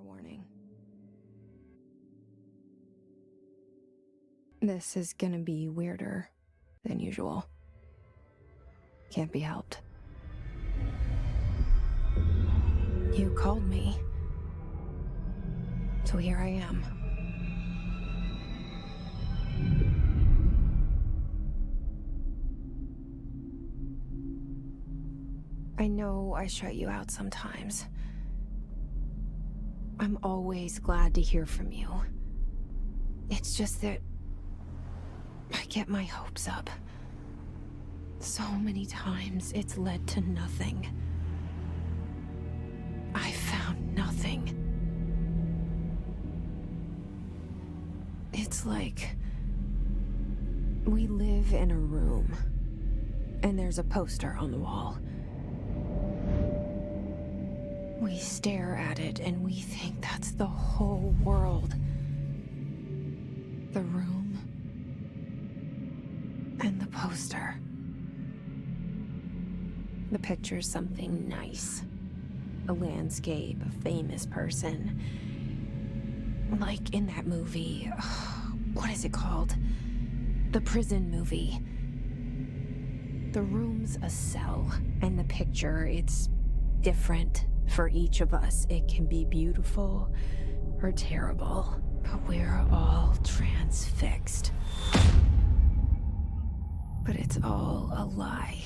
warning. This is gonna be weirder than usual. Can't be helped. You called me. So here I am. I know I shut you out sometimes. I'm always glad to hear from you. It's just that I get my hopes up. So many times it's led to nothing. I found nothing. It's like we live in a room, and there's a poster on the wall. We stare at it and we think that's the whole world. The room and the poster. The picture's something nice. A landscape, a famous person. Like in that movie, what is it called? The prison movie. The room's a cell, and the picture, it's different for each of us. It can be beautiful or terrible, but we're all transfixed. But it's all a lie.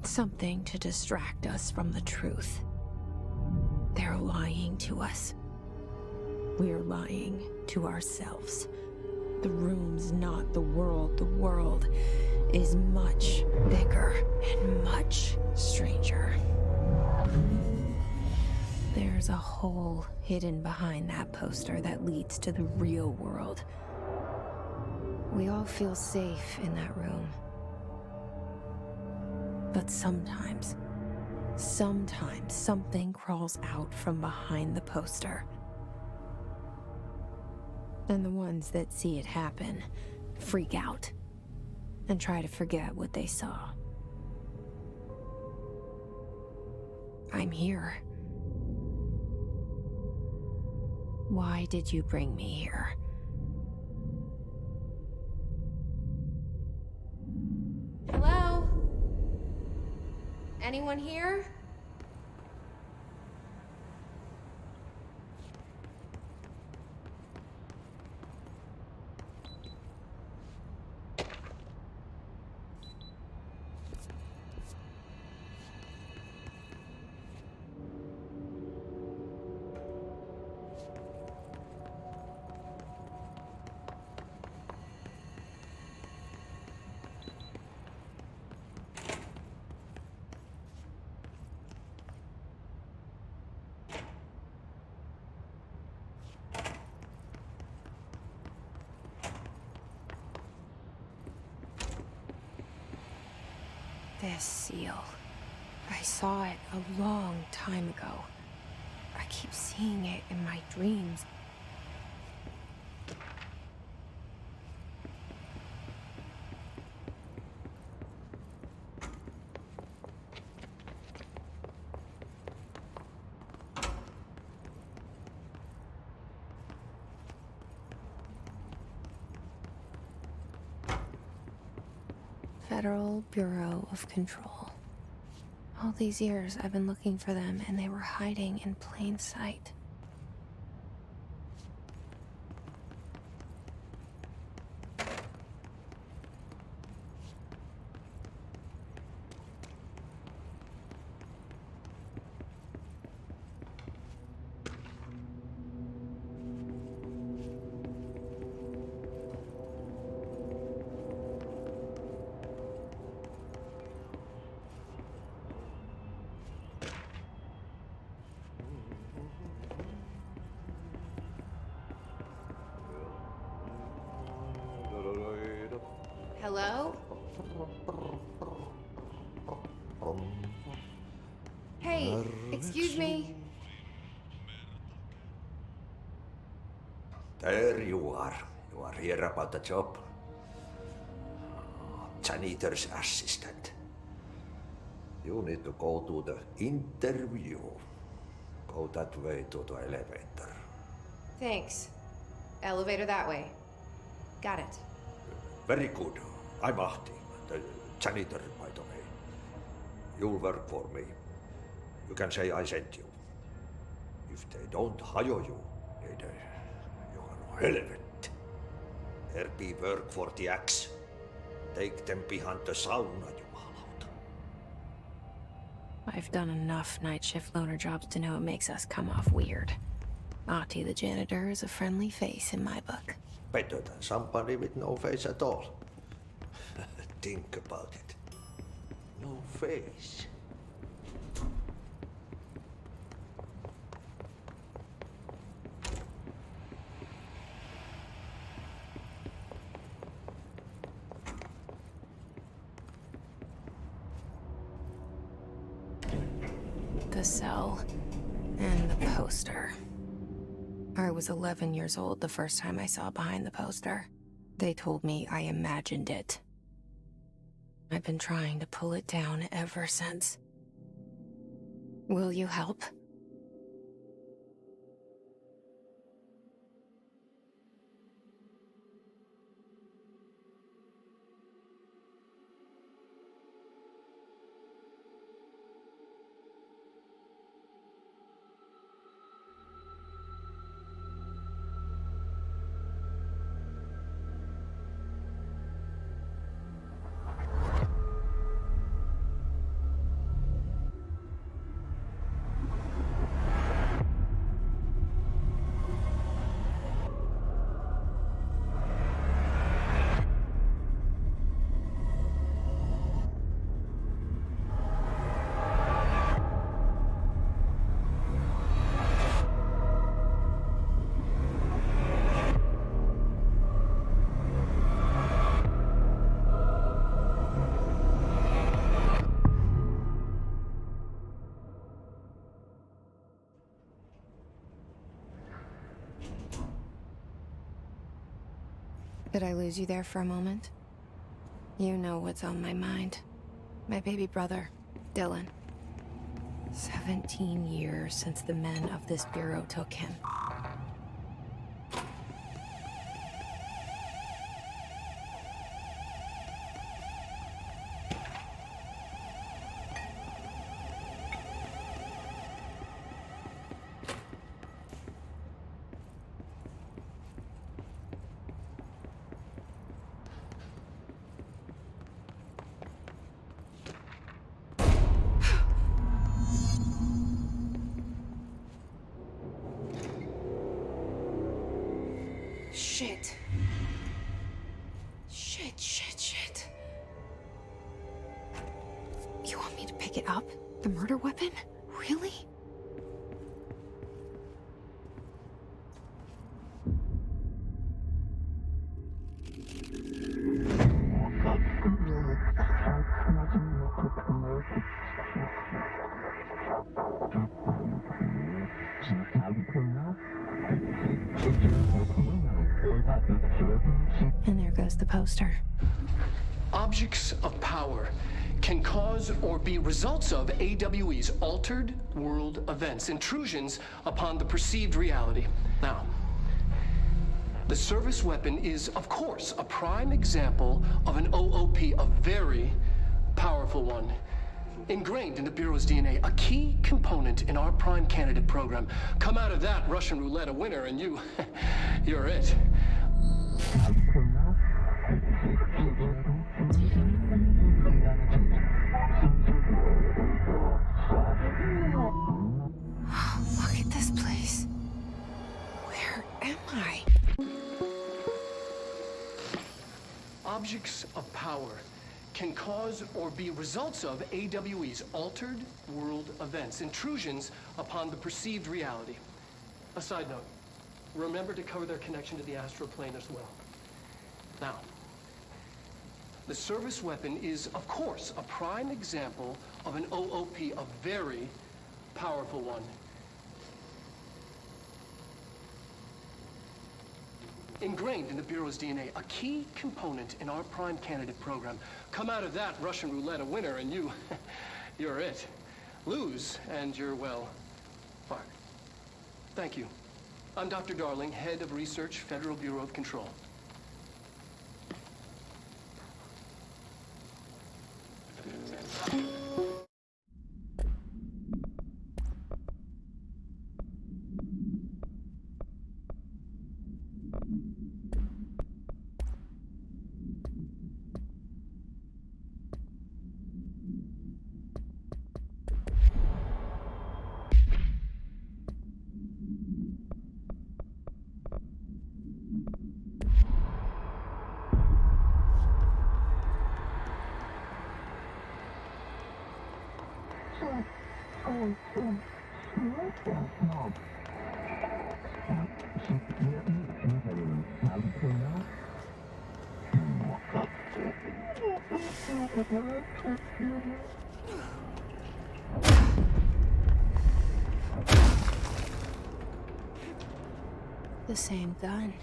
Something to distract us from the truth. They're lying to us. We're lying to ourselves. The room's not the world. The world is much bigger and much stranger. There's a hole hidden behind that poster that leads to the real world. We all feel safe in that room. But sometimes something crawls out from behind the poster. And the ones that see it happen freak out and try to forget what they saw. I'm here. Why did you bring me here? Hello? Anyone here? This seal. I saw it a long time ago. I keep seeing it in my dreams. Federal Bureau of Control. All these years I've been looking for them, and they were hiding in plain sight. Hello? Hey, excuse me. There you are. You are here about the job. Janitor's assistant. You need to go to the interview. Go that way to the elevator. Thanks. Elevator that way. Got it. Very good. I'm Ahti, the janitor, by the way. You'll work for me. You can say I sent you. If they don't hire you, you are helvet. There be work for the axe. Take them behind the sauna, jumalauta. I've done enough night shift loner jobs to know it makes us come off weird. Ahti the janitor is a friendly face in my book. Better than somebody with no face at all. Think about it. No face. The cell and the poster. I was 11 years old the first time I saw behind the poster. They told me I imagined it. I've been trying to pull it down ever since. Will you help? Did I lose you there for a moment? You know what's on my mind. My baby brother, Dylan. 17 years since the men of this bureau took him. Shit. Shit. You want me to pick it up? The murder weapon? Really? And there goes the poster. Objects of power can cause or be results of AWE's altered world events, intrusions upon the perceived reality. Now, the service weapon is, of course, a prime example of an OOP, a very powerful one. Ingrained in the Bureau's DNA, a key component in our prime candidate program. Come out of that Russian roulette a winner and you're it. Look at this place. Where am I? Objects of power can cause or be results of AWE's altered world events, intrusions upon the perceived reality. A side note, remember to cover their connection to the Astral Plane as well. Now, the service weapon is, of course, a prime example of an OOP, a very powerful one. Ingrained in the Bureau's DNA, a key component in our prime candidate program. Come out of that Russian roulette a winner and you're it. Lose and you're, well, fired. Thank you. I'm Dr. Darling, head of research, Federal Bureau of Control. The same gun.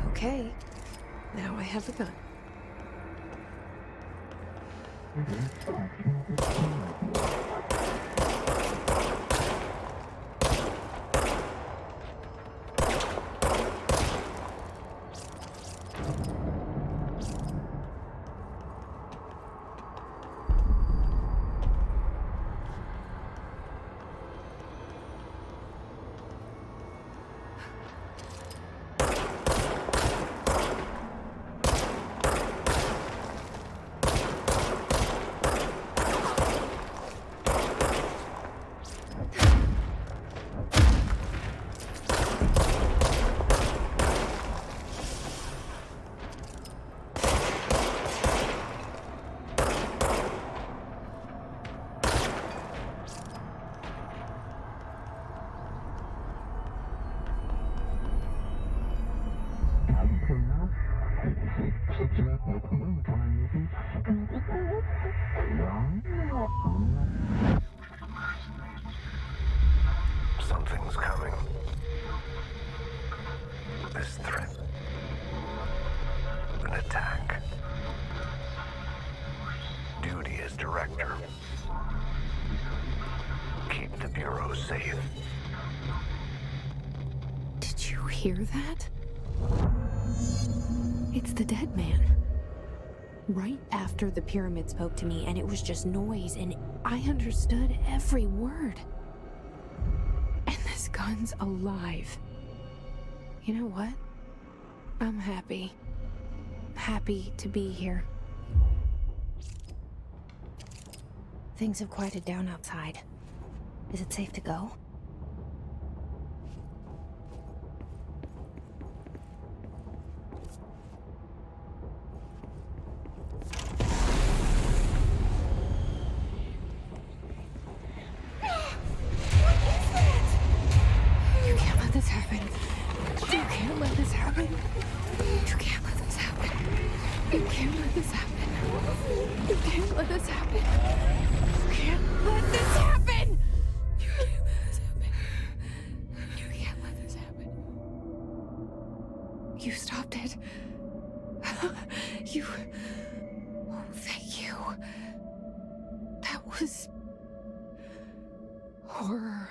Okay, now I have a gun. Something's coming. This threat. An attack. Duty as director. Keep the Bureau safe. Did you hear that? It's the dead man. Right after the pyramid spoke to me, and it was just noise, and I understood every word. And this gun's alive. You know what? I'm happy. Happy to be here. Things have quieted down outside. Is it safe to go? This happen. You can't let this happen. You can't let this happen. You can't let this happen. You can't let this happen. You can't let this happen. You can't let this happen. You can't let this happen. You stopped it. You. Oh, thank you. That was horror.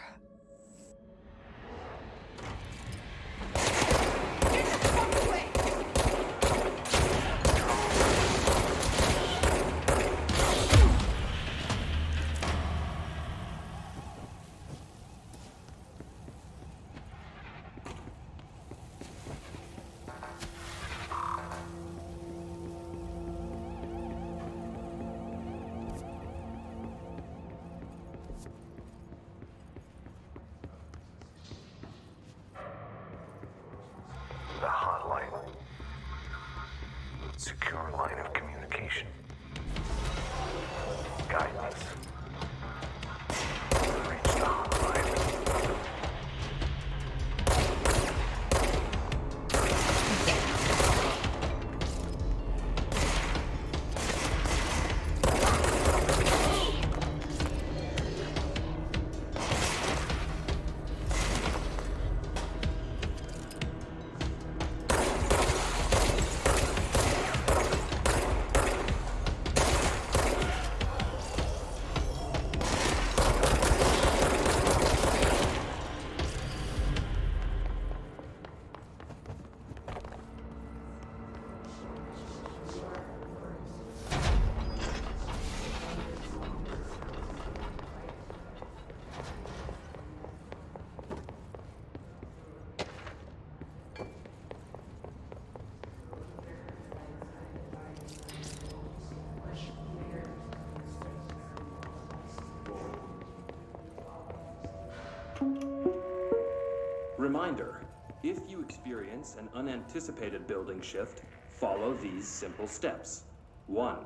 Reminder, if you experience an unanticipated building shift, follow these simple steps. 1.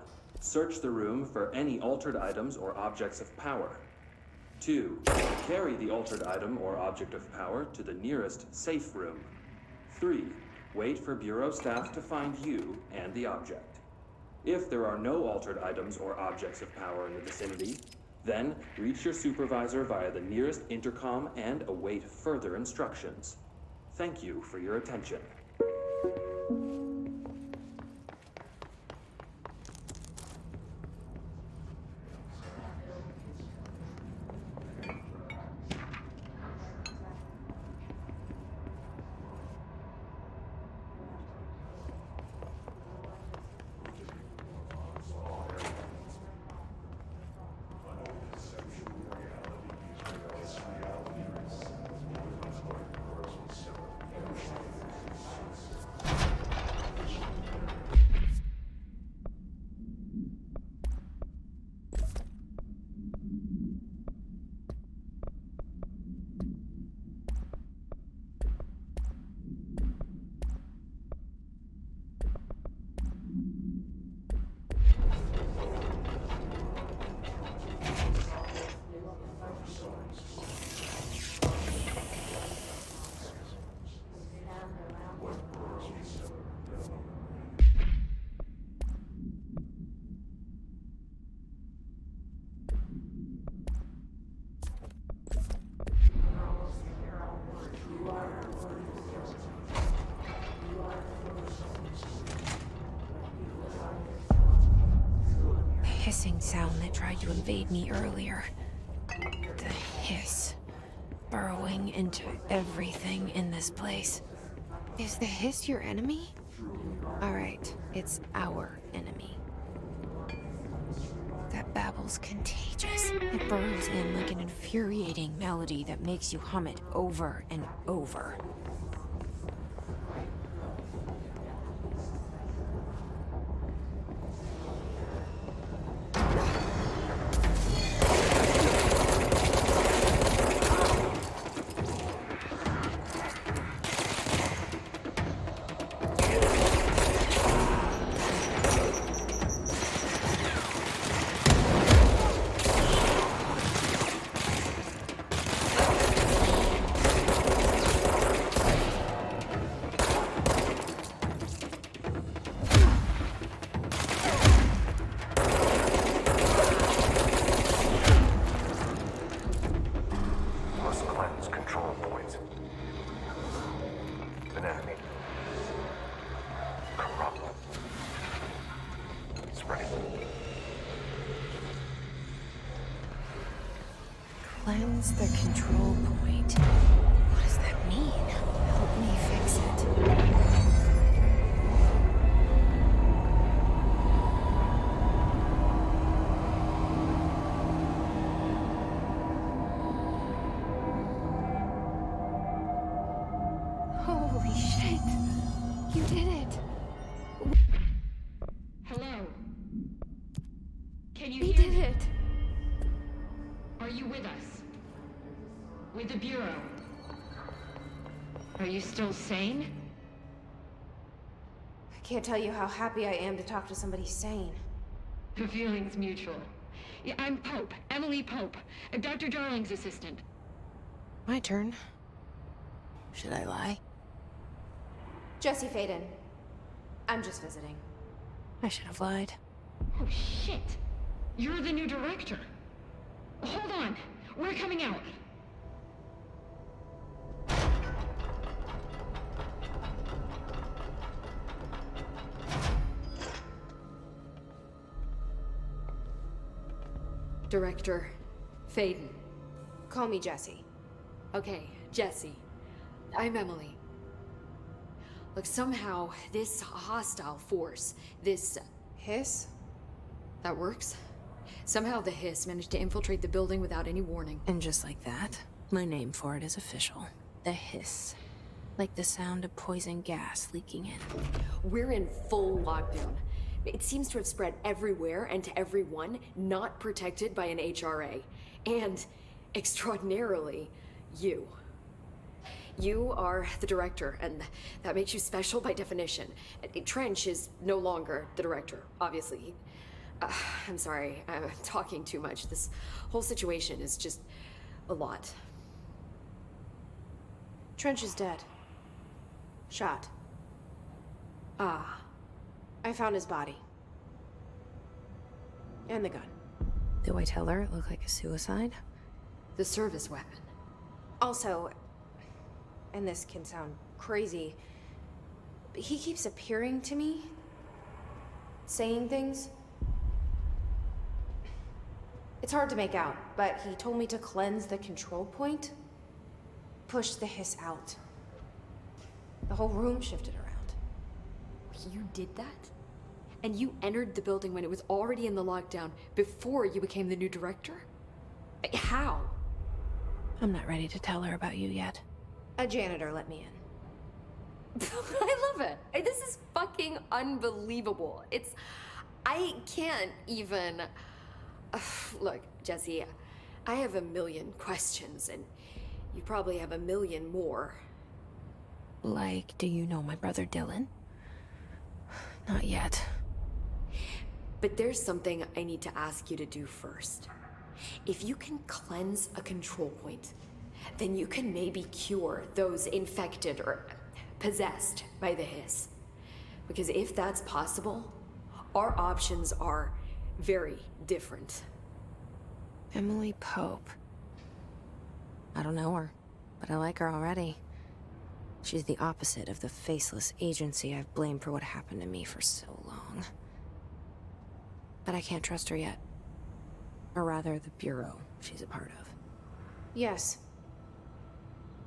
Search the room for any altered items or objects of power. 2. Carry the altered item or object of power to the nearest safe room. 3. Wait for Bureau staff to find you and the object. If there are no altered items or objects of power in the vicinity, then reach your supervisor via the nearest intercom and await further instructions. Thank you for your attention. Hissing sound that tried to invade me earlier. The hiss. Burrowing into everything in this place. Is the hiss your enemy? Alright, it's our enemy. That babble's contagious. It burrows in like an infuriating melody that makes you hum it over and over. Cleanse the control point. What does that mean? Help me fix it. Holy shit! You did it! Hello? Can you We hear did me? it! Are you with us? With the Bureau? Are you still sane? I can't tell you how happy I am to talk to somebody sane. The feeling's mutual. Yeah, I'm Pope, Emily Pope, Dr. Darling's assistant. My turn. Should I lie? Jesse Faden. I'm just visiting. I should have lied. Oh, shit. You're the new director. Hold on. We're coming out. Director Faden. Call me Jesse. Okay, Jesse. I'm Emily. Look, somehow this hostile force, this... Hiss? that works? Somehow the hiss managed to infiltrate the building without any warning. And just like that, my name for it is official. The hiss. Like the sound of poison gas leaking in. We're in full lockdown. It seems to have spread everywhere and to everyone not protected by an HRA. And, extraordinarily, you. You are the director, and that makes you special by definition. Trench is no longer the director, obviously. I'm sorry, I'm talking too much. This whole situation is just a lot. Trench is dead. Shot. Ah. I found his body. And the gun. Do I tell her it looked like a suicide? The service weapon. Also, and this can sound crazy, but he keeps appearing to me, saying things. It's hard to make out, but he told me to cleanse the control point, push the hiss out. The whole room shifted around. You did that? And you entered the building when it was already in the lockdown before you became the new director? How? I'm not ready to tell her about you yet. A janitor let me in. I love it. This is fucking unbelievable. I can't even... Look, Jesse, I have a million questions, and you probably have a million more. Like, do you know my brother Dylan? Not yet. But there's something I need to ask you to do first. If you can cleanse a control point, then you can maybe cure those infected or possessed by the hiss. Because if that's possible, our options are very different. Emily Pope. I don't know her, but I like her already. She's the opposite of the faceless agency I've blamed for what happened to me for so long. But I can't trust her yet. Or rather, the Bureau she's a part of. Yes.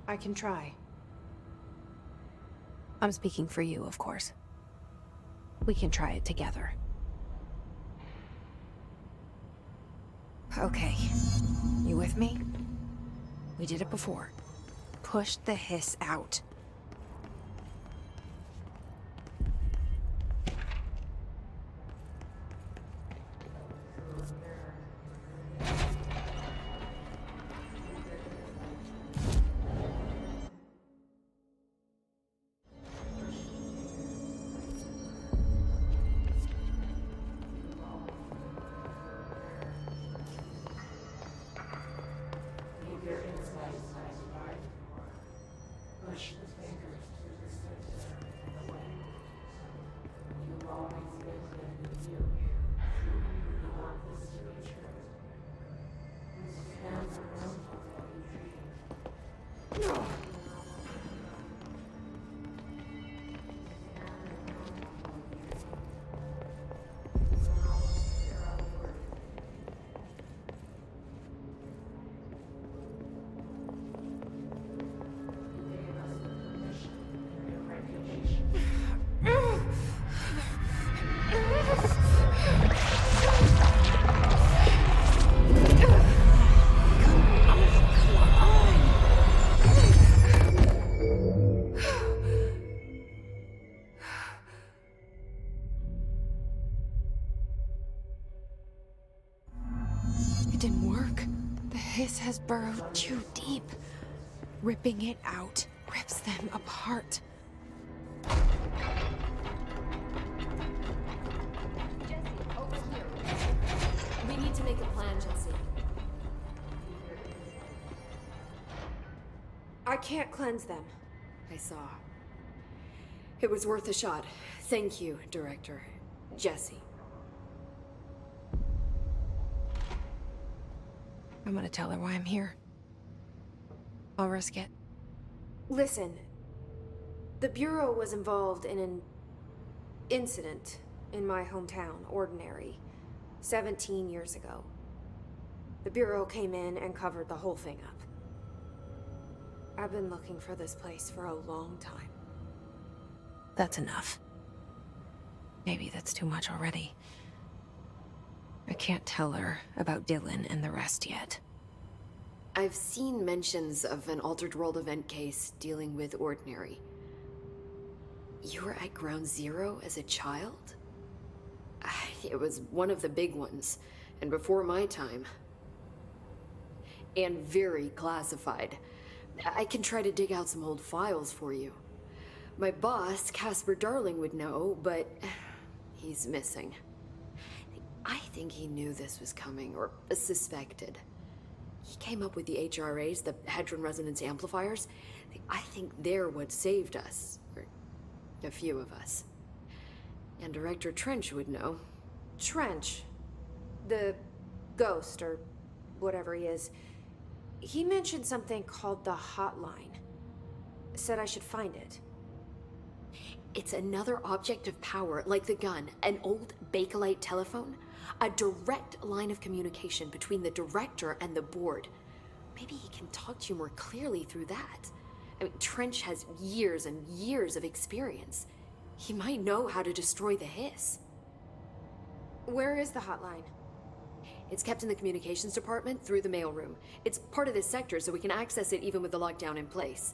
I can try. I'm speaking for you, of course. We can try it together. Okay. You with me? We did it before. Push the hiss out. Has burrowed too deep. Ripping it out rips them apart. Jesse, over here. We need to make a plan, Jesse. I can't cleanse them. I saw. It was worth a shot. Thank you, Director. Jesse. I'm gonna tell her why I'm here. I'll risk it. Listen. The Bureau was involved in an incident in my hometown, Ordinary, 17 years ago. The Bureau came in and covered the whole thing up. I've been looking for this place for a long time. That's enough. Maybe that's too much already. I can't tell her about Dylan and the rest yet. I've seen mentions of an Altered World event case dealing with Ordinary. You were at Ground Zero as a child? It was one of the big ones, and before my time. And very classified. I can try to dig out some old files for you. My boss, Casper Darling, would know, but he's missing. I think he knew this was coming, or suspected. He came up with the HRAs, the Hadron Resonance Amplifiers. I think they're what saved us, or a few of us. And Director Trench would know. Trench. The ghost, or whatever he is. He mentioned something called the hotline. Said I should find it. It's another object of power, like the gun, an old Bakelite telephone. A direct line of communication between the director and the board. Maybe he can talk to you more clearly through that. I mean, Trench has years and years of experience. He might know how to destroy the hiss. Where is the hotline? It's kept in the communications department through the mailroom. It's part of this sector, so we can access it even with the lockdown in place.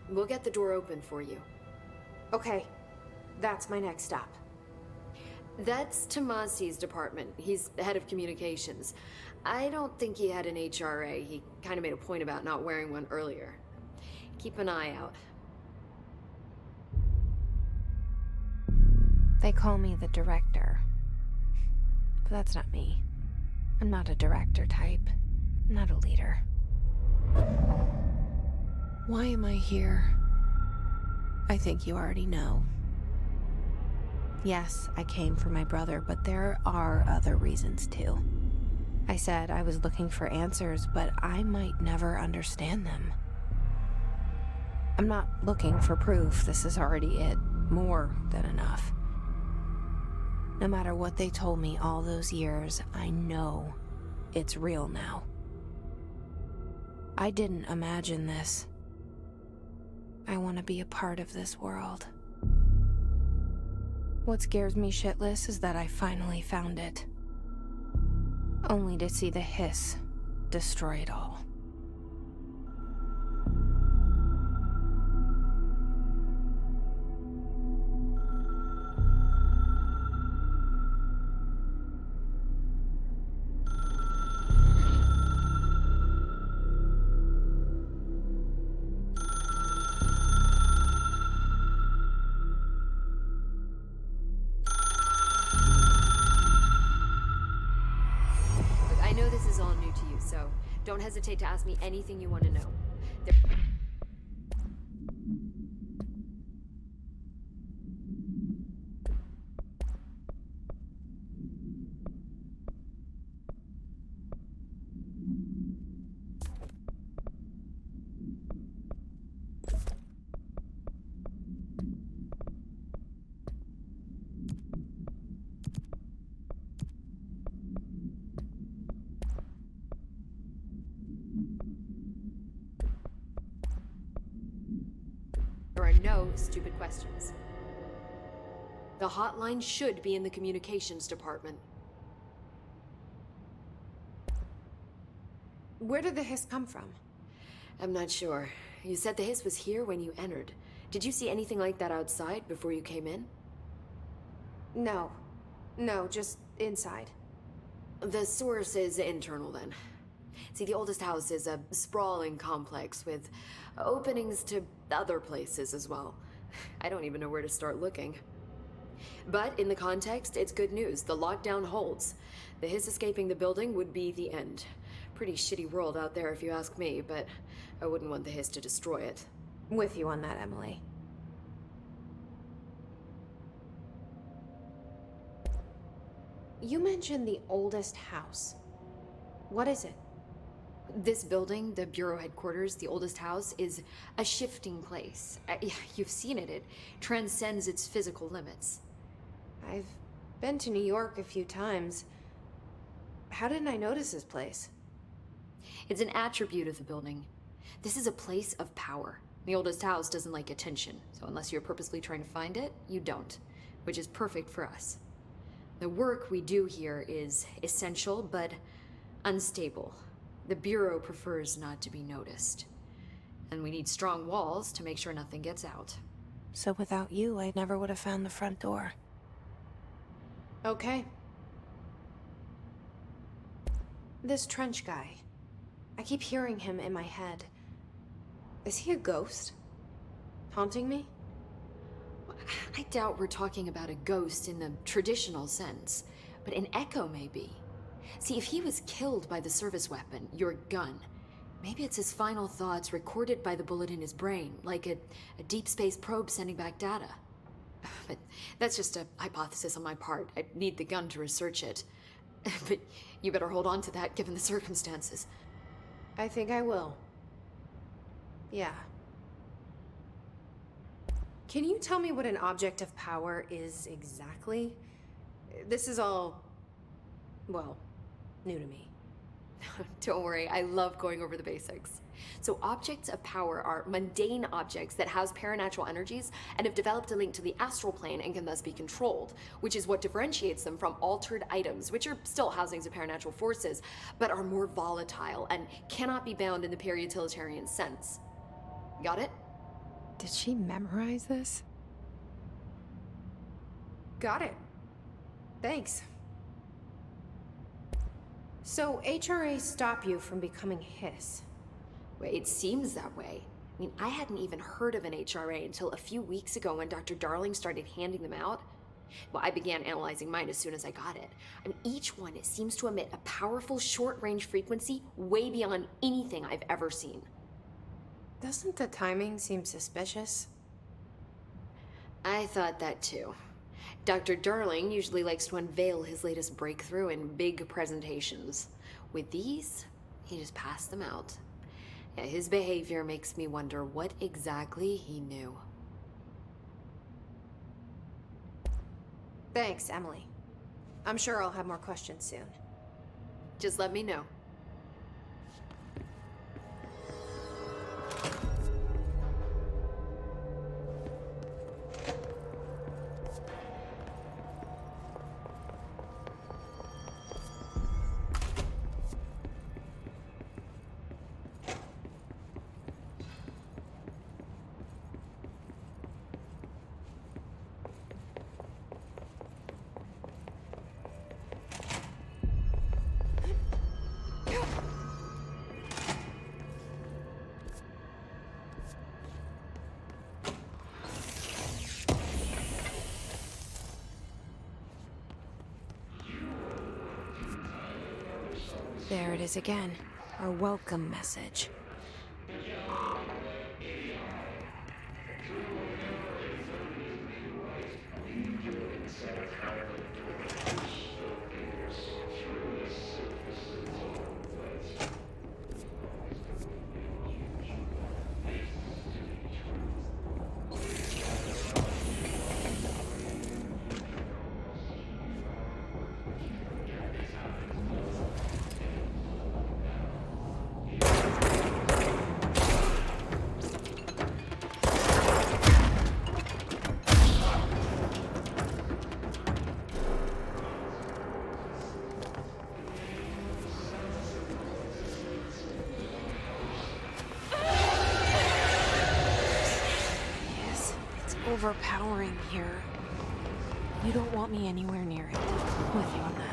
We'll get the door open for you. Okay, that's my next stop. That's Tomasi's department. He's the head of communications. I don't think he had an HRA. He kind of made a point about not wearing one earlier. Keep an eye out. They call me the director. But that's not me. I'm not a director type. I'm not a leader. Why am I here? I think you already know. Yes, I came for my brother, but there are other reasons too. I said I was looking for answers, but I might never understand them. I'm not looking for proof. This is already it. More than enough. No matter what they told me all those years, I know it's real now. I didn't imagine this. I want to be a part of this world. What scares me shitless is that I finally found it. Only to see the hiss destroy it all. I know this is all new to you, so don't hesitate to ask me anything you want to know. There are no stupid questions. The hotline should be in the communications department. Where did the hiss come from? I'm not sure. You said the hiss was here when you entered. Did you see anything like that outside before you came in? No, just inside. The source is internal then. See, the oldest house is a sprawling complex with openings to other places as well. I don't even know where to start looking. But in the context, it's good news. The lockdown holds. The hiss escaping the building would be the end. Pretty shitty world out there if you ask me, but I wouldn't want the hiss to destroy it. With you on that, Emily. You mentioned the oldest house. What is it? This building, the Bureau headquarters, the oldest house, is a shifting place. You've seen it. It transcends its physical limits. I've been to New York a few times. How didn't I notice this place? It's an attribute of the building. This is a place of power. The oldest house doesn't like attention, so unless you're purposely trying to find it, you don't, which is perfect for us. The work we do here is essential, but unstable. The Bureau prefers not to be noticed. And we need strong walls to make sure nothing gets out. So without you, I never would have found the front door. Okay. This Trench guy. I keep hearing him in my head. Is he a ghost? Haunting me? I doubt we're talking about a ghost in the traditional sense, but an echo maybe. See, if he was killed by the service weapon, your gun, maybe it's his final thoughts recorded by the bullet in his brain, like a deep space probe sending back data. But that's just a hypothesis on my part. I'd need the gun to research it. But you better hold on to that given the circumstances. I think I will. Yeah. Can you tell me what an object of power is exactly? This is all, well, new to me. Don't worry, I love going over the basics. So objects of power are mundane objects that house paranatural energies and have developed a link to the astral plane and can thus be controlled, which is what differentiates them from altered items, which are still housings of paranatural forces, but are more volatile and cannot be bound in the peri-utilitarian sense. Got it? Did she memorize this? Got it. Thanks. So HRA stop you from becoming Hiss? Well, it seems that way. I mean, I hadn't even heard of an HRA until a few weeks ago when Dr. Darling started handing them out. Well, I began analyzing mine as soon as I got it. I mean, each one seems to emit a powerful short-range frequency way beyond anything I've ever seen. Doesn't the timing seem suspicious? I thought that too. Dr. Darling usually likes to unveil his latest breakthrough in big presentations. With these, he just passed them out. Yeah, his behavior makes me wonder what exactly he knew. Thanks, Emily. I'm sure I'll have more questions soon. Just let me know. There it is again. Our welcome message. Overpowering here. You don't want me anywhere near it. With you on that.